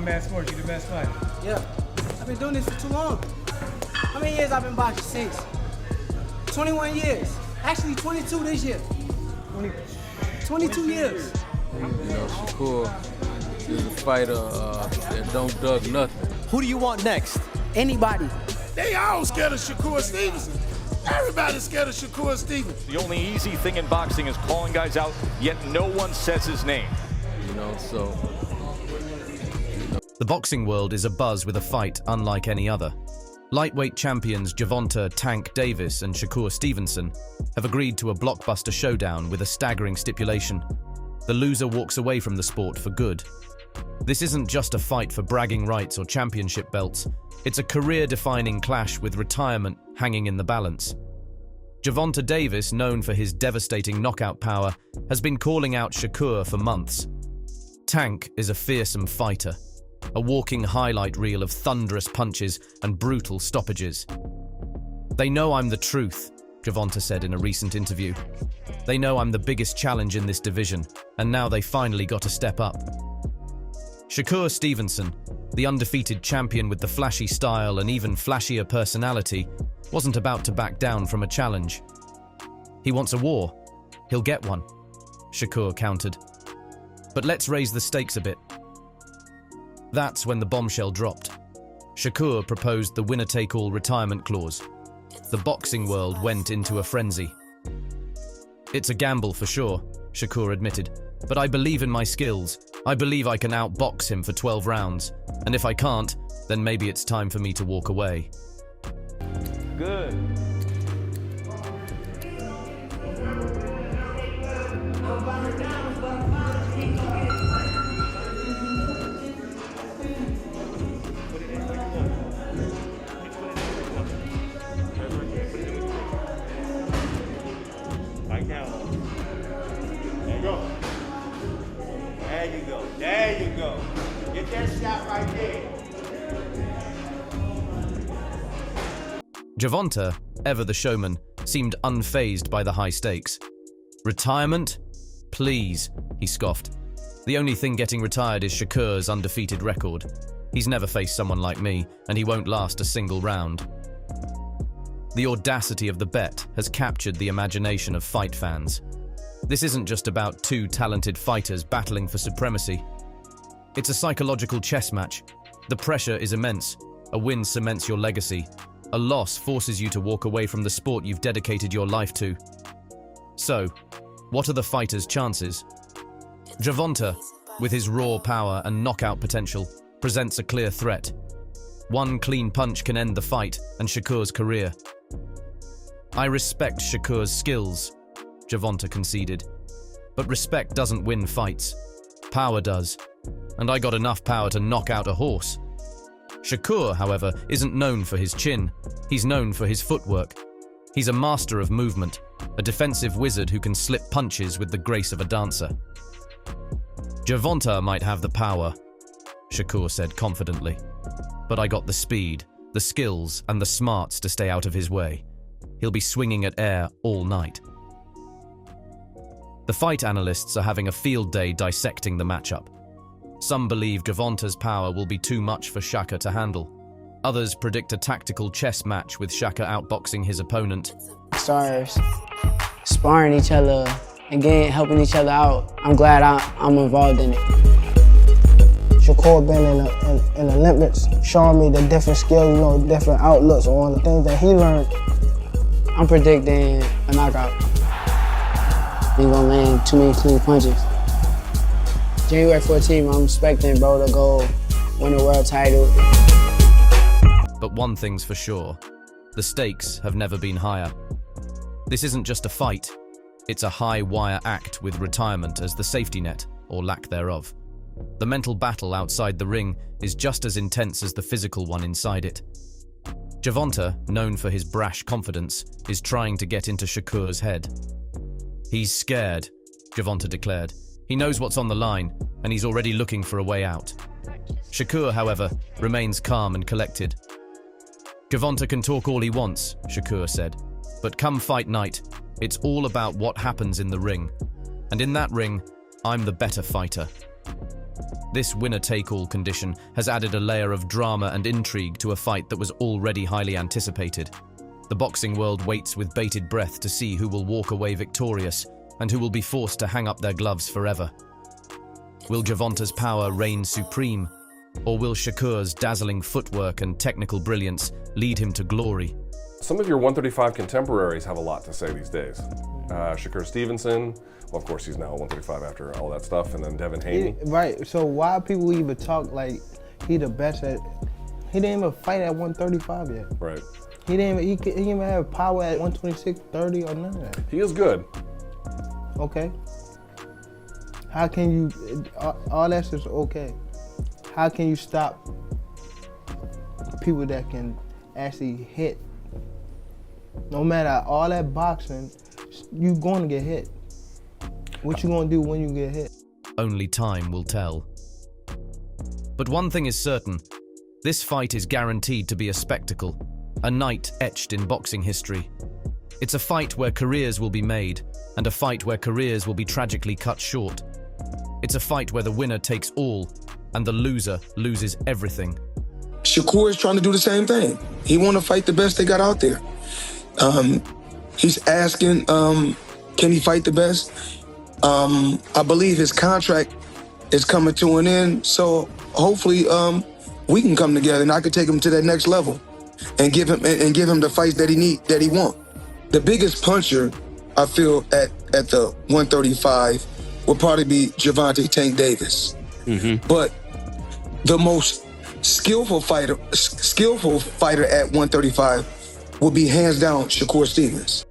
Mad Sport, you the best fighter. Yeah, I've been doing this for too long. How many years I've been boxing since? 21 years. Actually 22 this year. 22 years. You know, Shakur is a fighter that don't duck nothing. Who do you want next? Anybody. They all scared of Shakur Stevenson. Everybody's scared of Shakur Stevenson. The only easy thing in boxing is calling guys out, yet no one says his name. You know, so... The boxing world is abuzz with a fight unlike any other. Lightweight champions Gervonta, Tank Davis and Shakur Stevenson have agreed to a blockbuster showdown with a staggering stipulation. The loser walks away from the sport for good. This isn't just a fight for bragging rights or championship belts. It's a career-defining clash with retirement hanging in the balance. Gervonta Davis, known for his devastating knockout power, has been calling out Shakur for months. Tank is a fearsome fighter, a walking highlight reel of thunderous punches and brutal stoppages. "They know I'm the truth," Gervonta said in a recent interview. "They know I'm the biggest challenge in this division, and now they finally got to step up." Shakur Stevenson, the undefeated champion with the flashy style and even flashier personality, wasn't about to back down from a challenge. "He wants a war. He'll get one," Shakur countered. "But let's raise the stakes a bit." That's when the bombshell dropped. Shakur proposed the winner-take-all retirement clause. The boxing world went into a frenzy. "It's a gamble for sure," Shakur admitted, "but I believe in my skills. I believe I can outbox him for 12 rounds, and if I can't, then maybe it's time for me to walk away." Good. Right now. There you go. There you go. There you go. Get that shot right there. Gervonta, ever the showman, seemed unfazed by the high stakes. "Retirement? Please," he scoffed. "The only thing getting retired is Shakur's undefeated record. He's never faced someone like me, and he won't last a single round." The audacity of the bet has captured the imagination of fight fans. This isn't just about two talented fighters battling for supremacy. It's a psychological chess match. The pressure is immense. A win cements your legacy. A loss forces you to walk away from the sport you've dedicated your life to. So, what are the fighters' chances? Gervonta, with his raw power and knockout potential, presents a clear threat. One clean punch can end the fight and Shakur's career. "I respect Shakur's skills," Gervonta conceded. "But respect doesn't win fights. Power does. And I got enough power to knock out a horse." Shakur, however, isn't known for his chin. He's known for his footwork. He's a master of movement, a defensive wizard who can slip punches with the grace of a dancer. "Gervonta might have the power," Shakur said confidently. "But I got the speed, the skills, and the smarts to stay out of his way. He'll be swinging at air all night." The fight analysts are having a field day dissecting the matchup. Some believe Gervonta's power will be too much for Shakur to handle. Others predict a tactical chess match with Shakur outboxing his opponent. Stars sparring each other, again, helping each other out. I'm glad I'm involved in it. Shakur been in the Olympics, showing me the different skills, different outlooks on the things that he learned. I'm predicting a knockout. He gonna land too many clean punches. January 14th, I'm expecting bro to go win a world title. But one thing's for sure, the stakes have never been higher. This isn't just a fight, it's a high-wire act with retirement as the safety net, or lack thereof. The mental battle outside the ring is just as intense as the physical one inside it. Gervonta, known for his brash confidence, is trying to get into Shakur's head. "He's scared," Gervonta declared. "He knows what's on the line, and he's already looking for a way out." Shakur, however, remains calm and collected. "Gervonta can talk all he wants," Shakur said, "but come fight night, it's all about what happens in the ring. And in that ring, I'm the better fighter." This winner-take-all condition has added a layer of drama and intrigue to a fight that was already highly anticipated. The boxing world waits with bated breath to see who will walk away victorious and who will be forced to hang up their gloves forever. Will Gervonta's power reign supreme, or will Shakur's dazzling footwork and technical brilliance lead him to glory? Some of your 135 contemporaries have a lot to say these days. Shakur Stevenson, well, of course, he's now 135 after all that stuff, and then Devin Haney. Right, so why people even talk like he the best at, he didn't even fight at 135 yet. Right. He didn't even have power at 126, 30 or none of that. He is good. Okay. How can you, all that's just okay. How can you stop people that can actually hit? No matter all that boxing, you going to get hit. What you going to do when you get hit? Only time will tell. But one thing is certain, this fight is guaranteed to be a spectacle, a night etched in boxing history. It's a fight where careers will be made, and a fight where careers will be tragically cut short. It's a fight where the winner takes all, and the loser loses everything. Shakur is trying to do the same thing. He want to fight the best they got out there. He's asking, can he fight the best? I believe his contract is coming to an end, so hopefully we can come together and I can take him to that next level and give him the fights that he want. The biggest puncher I feel at the 135 will probably be Gervonta Tank Davis. But the most skillful fighter at 135 will be hands down Shakur Stevenson.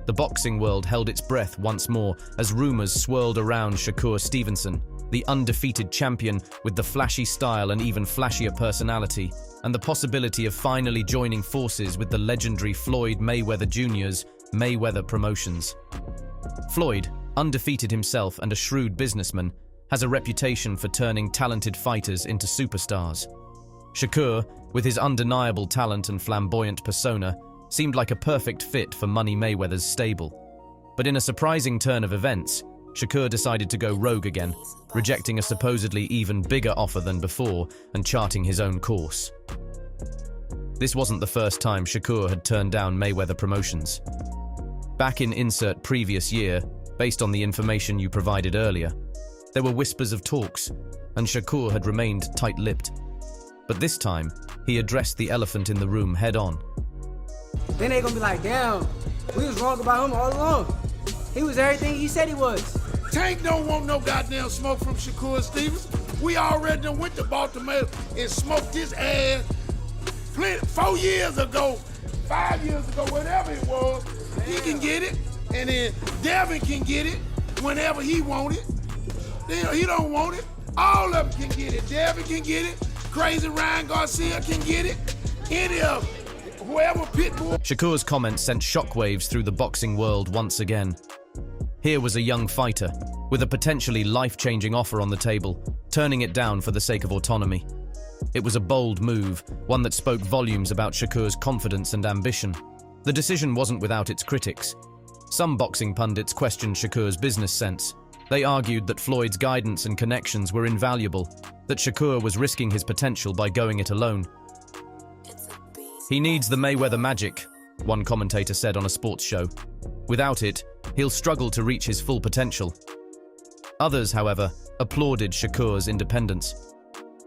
The boxing world held its breath once more as rumors swirled around Shakur Stevenson, the undefeated champion with the flashy style and even flashier personality, and the possibility of finally joining forces with the legendary Floyd Mayweather Jr.'s Mayweather Promotions. Floyd, undefeated himself and a shrewd businessman, has a reputation for turning talented fighters into superstars. Shakur, with his undeniable talent and flamboyant persona, seemed like a perfect fit for Money Mayweather's stable. But in a surprising turn of events, Shakur decided to go rogue again, rejecting a supposedly even bigger offer than before and charting his own course. This wasn't the first time Shakur had turned down Mayweather Promotions. Back in insert previous year, based on the information you provided earlier, there were whispers of talks, and Shakur had remained tight-lipped. But this time, he addressed the elephant in the room head-on. Then they gonna be like, damn, we was wrong about him all along. He was everything he said he was. Tank don't want no goddamn smoke from Shakur Stevenson. We already done went to Baltimore and smoked his ass 4 years ago, 5 years ago, whatever it was. He can get it, and then Devin can get it whenever he want it. Then he don't want it. All of them can get it. Devin can get it. Crazy Ryan Garcia can get it. Any of them. Whoever Pitbull. Shakur's comments sent shockwaves through the boxing world once again. Here was a young fighter, with a potentially life-changing offer on the table, turning it down for the sake of autonomy. It was a bold move, one that spoke volumes about Shakur's confidence and ambition. The decision wasn't without its critics. Some boxing pundits questioned Shakur's business sense. They argued that Floyd's guidance and connections were invaluable, that Shakur was risking his potential by going it alone. He needs the Mayweather magic, one commentator said on a sports show. Without it, he'll struggle to reach his full potential. Others, however, applauded Shakur's independence.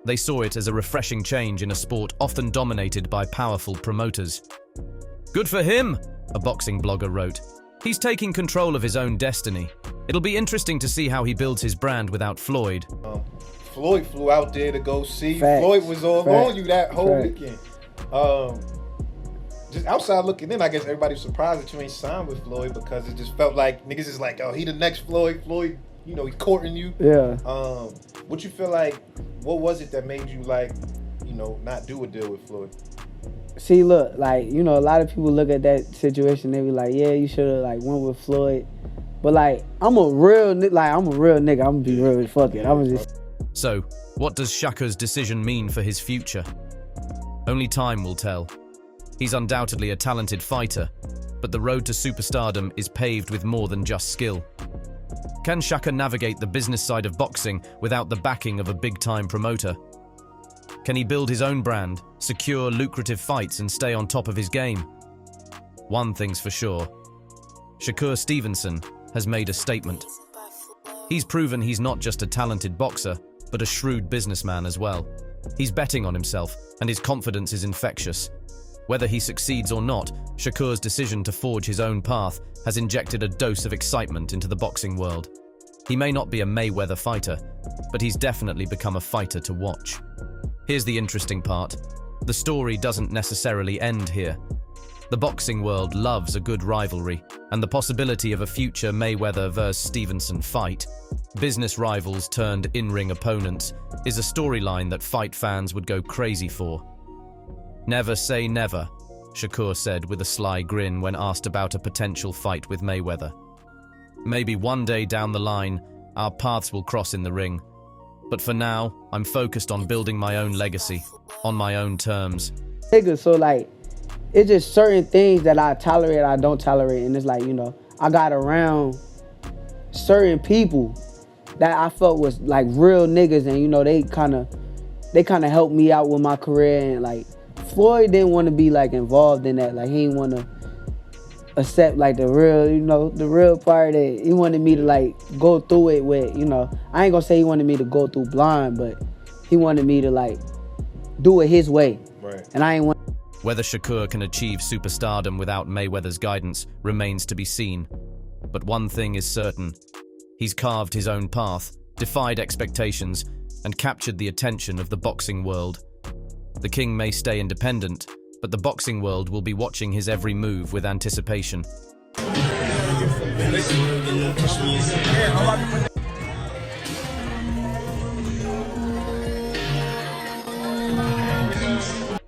They saw it as a refreshing change in a sport often dominated by powerful promoters. "Good for him," a boxing blogger wrote. "He's taking control of his own destiny. It'll be interesting to see how he builds his brand without Floyd." Floyd flew out there to go see. Facts. Floyd was all on you that whole Facts. weekend. Just outside looking in, I guess everybody was surprised that you ain't signed with Floyd because it just felt like niggas is like, oh, he the next Floyd. Floyd, you know, he's courting you. Yeah. What you feel like? What was it that made you like, you know, not do a deal with Floyd? See, look, like, you know, a lot of people look at that situation, they be like, yeah, you should have, like, went with Floyd. But, like, I'm a real nigga, I'm gonna be real, fuck it. I'm just... So, what does Shakur's decision mean for his future? Only time will tell. He's undoubtedly a talented fighter, but the road to superstardom is paved with more than just skill. Can Shaka navigate the business side of boxing without the backing of a big-time promoter? Can he build his own brand, secure lucrative fights, and stay on top of his game? One thing's for sure. Shakur Stevenson has made a statement. He's proven he's not just a talented boxer, but a shrewd businessman as well. He's betting on himself, and his confidence is infectious. Whether he succeeds or not, Shakur's decision to forge his own path has injected a dose of excitement into the boxing world. He may not be a Mayweather fighter, but he's definitely become a fighter to watch. Here's the interesting part. The story doesn't necessarily end here. The boxing world loves a good rivalry, and the possibility of a future Mayweather vs. Stevenson fight, business rivals turned in-ring opponents, is a storyline that fight fans would go crazy for. Never say never, Shakur said with a sly grin when asked about a potential fight with Mayweather. Maybe one day down the line, our paths will cross in the ring. But for now, I'm focused on building my own legacy, on my own terms. So like, it's just certain things that I tolerate, I don't tolerate. And it's like, you know, I got around certain people that I felt was like real niggas, and you know, they kind of helped me out with my career. And like, Floyd didn't want to be like involved in that. Like, he didn't want to accept like the real, you know, the real part that he wanted me to like go through it with, you know. I ain't gonna say he wanted me to go through blind, but he wanted me to like do it his way. Right. And I ain't want. Whether Shakur can achieve superstardom without Mayweather's guidance remains to be seen. But one thing is certain. He's carved his own path, defied expectations, and captured the attention of the boxing world. The king may stay independent, but the boxing world will be watching his every move with anticipation.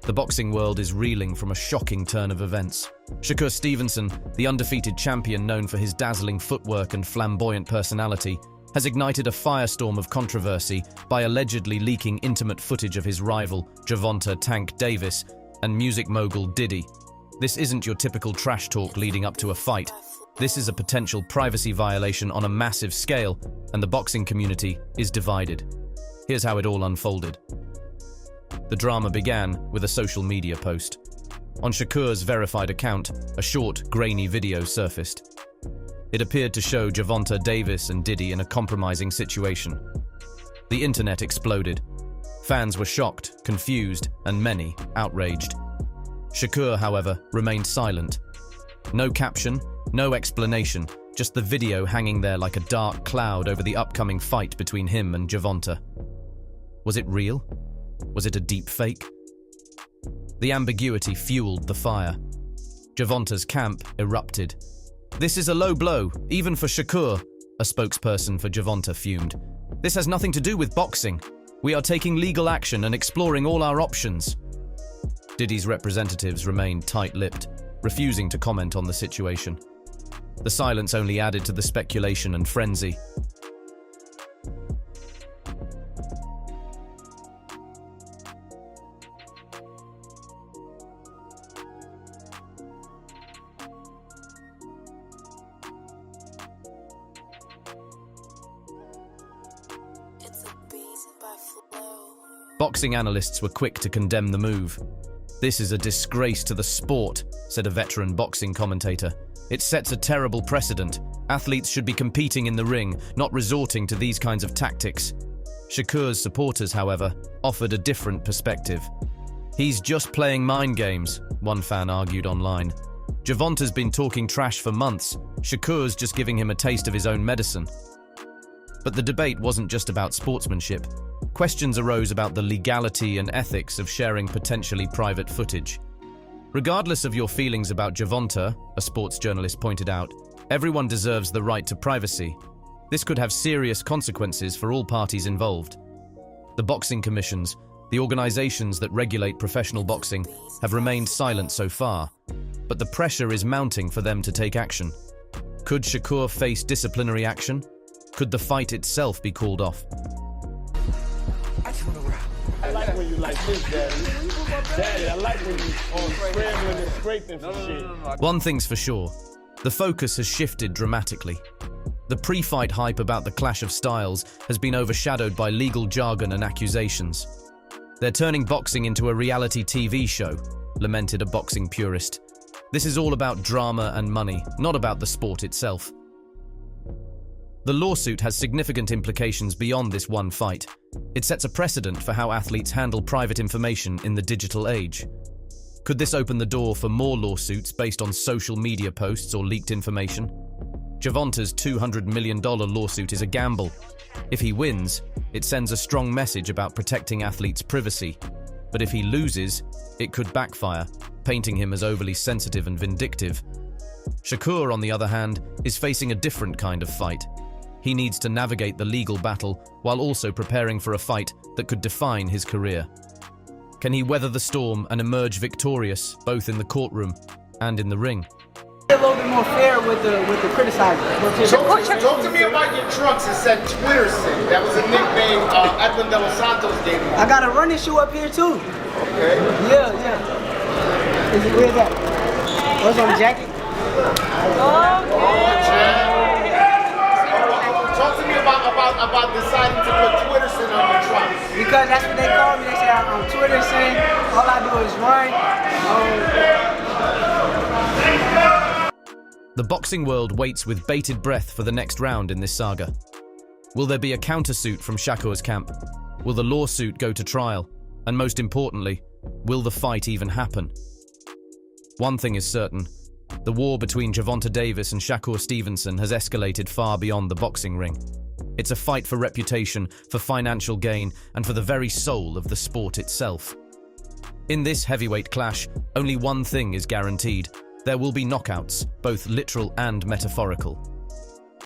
The boxing world is reeling from a shocking turn of events. Shakur Stevenson, the undefeated champion known for his dazzling footwork and flamboyant personality, has ignited a firestorm of controversy by allegedly leaking intimate footage of his rival, Gervonta "Tank" Davis, and music mogul Diddy. This isn't your typical trash talk leading up to a fight. This is a potential privacy violation on a massive scale, and the boxing community is divided. Here's how it all unfolded. The drama began with a social media post. On Shakur's verified account, a short, grainy video surfaced. It appeared to show Gervonta, Davis, and Diddy in a compromising situation. The internet exploded. Fans were shocked, confused, and many outraged. Shakur, however, remained silent. No caption, no explanation, just the video hanging there like a dark cloud over the upcoming fight between him and Gervonta. Was it real? Was it a deep fake? The ambiguity fueled the fire. Gervonta's camp erupted. "This is a low blow, even for Shakur," a spokesperson for Gervonta fumed. "This has nothing to do with boxing. We are taking legal action and exploring all our options." Diddy's representatives remained tight-lipped, refusing to comment on the situation. The silence only added to the speculation and frenzy. Boxing analysts were quick to condemn the move. "This is a disgrace to the sport," said a veteran boxing commentator. "It sets a terrible precedent. Athletes should be competing in the ring, not resorting to these kinds of tactics." Shakur's supporters, however, offered a different perspective. "He's just playing mind games," one fan argued online. "Gervonta's been talking trash for months. Shakur's just giving him a taste of his own medicine." But the debate wasn't just about sportsmanship. Questions arose about the legality and ethics of sharing potentially private footage. Regardless of your feelings about Gervonta, a sports journalist pointed out, everyone deserves the right to privacy. This could have serious consequences for all parties involved. The boxing commissions, the organizations that regulate professional boxing, have remained silent so far, but the pressure is mounting for them to take action. Could Shakur face disciplinary action? Could the fight itself be called off? I like when you like this, Daddy. Daddy, I like when you scrambling and scraping for shit. One thing's for sure, the focus has shifted dramatically. The pre-fight hype about the clash of styles has been overshadowed by legal jargon and accusations. They're turning boxing into a reality TV show, lamented a boxing purist. This is all about drama and money, not about the sport itself. The lawsuit has significant implications beyond this one fight. It sets a precedent for how athletes handle private information in the digital age. Could this open the door for more lawsuits based on social media posts or leaked information? Gervonta's $200 million lawsuit is a gamble. If he wins, it sends a strong message about protecting athletes' privacy. But if he loses, it could backfire, painting him as overly sensitive and vindictive. Shakur, on the other hand, is facing a different kind of fight. He needs to navigate the legal battle while also preparing for a fight that could define his career. Can he weather the storm and emerge victorious, both in the courtroom and in the ring? A little bit more fair with the criticizing. Talk to me about your trunks. It said Twitterson. That was a nickname Edwin De Los Santos gave me. I got a running shoe up here too. Okay. Yeah. Where's that? What's on the jacket? Talk to me about deciding to put Twitterson on your trunks. Because that's what they call me. They say I'm Twitterson. All I do is run. The boxing world waits with bated breath for the next round in this saga. Will there be a countersuit from Shakur's camp? Will the lawsuit go to trial? And most importantly, will the fight even happen? One thing is certain. The war between Gervonta Davis and Shakur Stevenson has escalated far beyond the boxing ring. It's a fight for reputation, for financial gain, and for the very soul of the sport itself. In this heavyweight clash, only one thing is guaranteed. There will be knockouts, both literal and metaphorical.